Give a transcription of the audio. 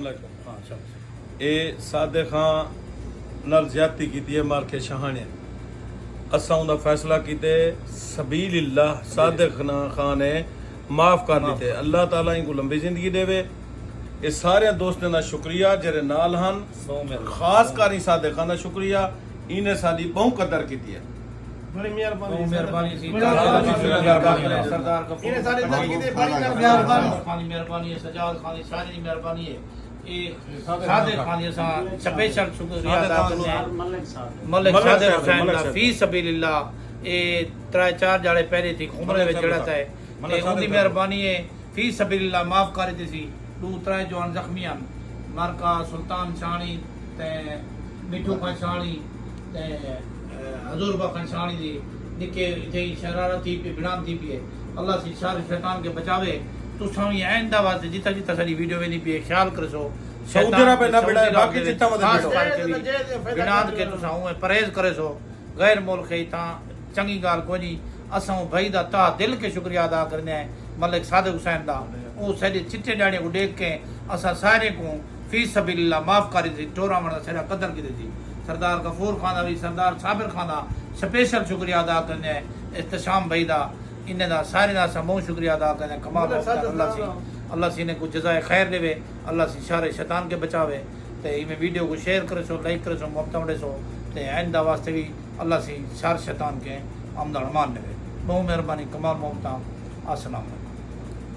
हाँ ए सादे खां नाल ज्यादती की है मार के शहाने असा उनका फैसला किते सबीलिल्लाह सादे खान ने माफ कर दिते। अल्लाह ताला इनको लंबी जिंदगी देवे। ये सारे दोस्तों का शुक्रिया जेरे नाल हन, खास कर सादे खान का शुक्रिया। इन्हें साडी बहुत कदर की है। बड़ी मेहरबानी सरदार का इन्हें सारी जिंदगी दे बड़ी मेहरबानी मेहरबानी है, सजाद खान की सारी मेहरबानी है। ये सादे खान सा स्पेशल शुक्रिया अदा करते हैं मलिक सादे हुसैन दा फी सबीलिल्लाह। ये 3-4 जाड़े पहले थी उम्र में चढ़ा था ते उनकी मेहरबानी है फी सबीलिल्लाह माफ कर दी सी। 2-3 जवान जख्मी हैं मारका सुल्तान छाणी ते मिठू खान छाणी ते हजूर खान छाणी दी निके इथे शरारत थी पे बिनाम थी पे। अल्लाह से शर शैतान के बचावे। तो सामी आइंदा वास्ते जिता जिता सारी वीडियो वेनी पे ख्याल करसो सऊदी अरब पे ना बिड़ा बाकी जिता मदद खास करके भी बिनाद के तुसा हुए परहेज करे सो गैर मुल्क है ता चंगी गाल कोनी। असा भाई दा ता दिल के शुक्रिया अदा करने हैं मलिक सादे हुसैन दा। वो साडे चिट्टे जाने को देख के असा सारे को फी सबीलिल्लाह माफ कर दी। टोरा मना सारा कदर की दी। सरदार गफूर खान भी सरदार साबिर खान दा स्पेशल शुक्रिया अदा करने हैं। इख्तिशाम भाई दा इन्हें दा सारे दा बहुत शुक्रिया अदा करने। कमाल अल्लाह से इन्हें को जज़ाए खैर देवे। अल्लाह से शार शैतान के बचावे। तो इमें वीडियो को शेयर करे सो लाइक करे सो मुफ्त में सो तो आइंदा वास्ते भी अल्लाह से शार शैतान के आमदन मान देवे। बहुत मेहरबानी कमाल मुफ्ता। अस्सलाम।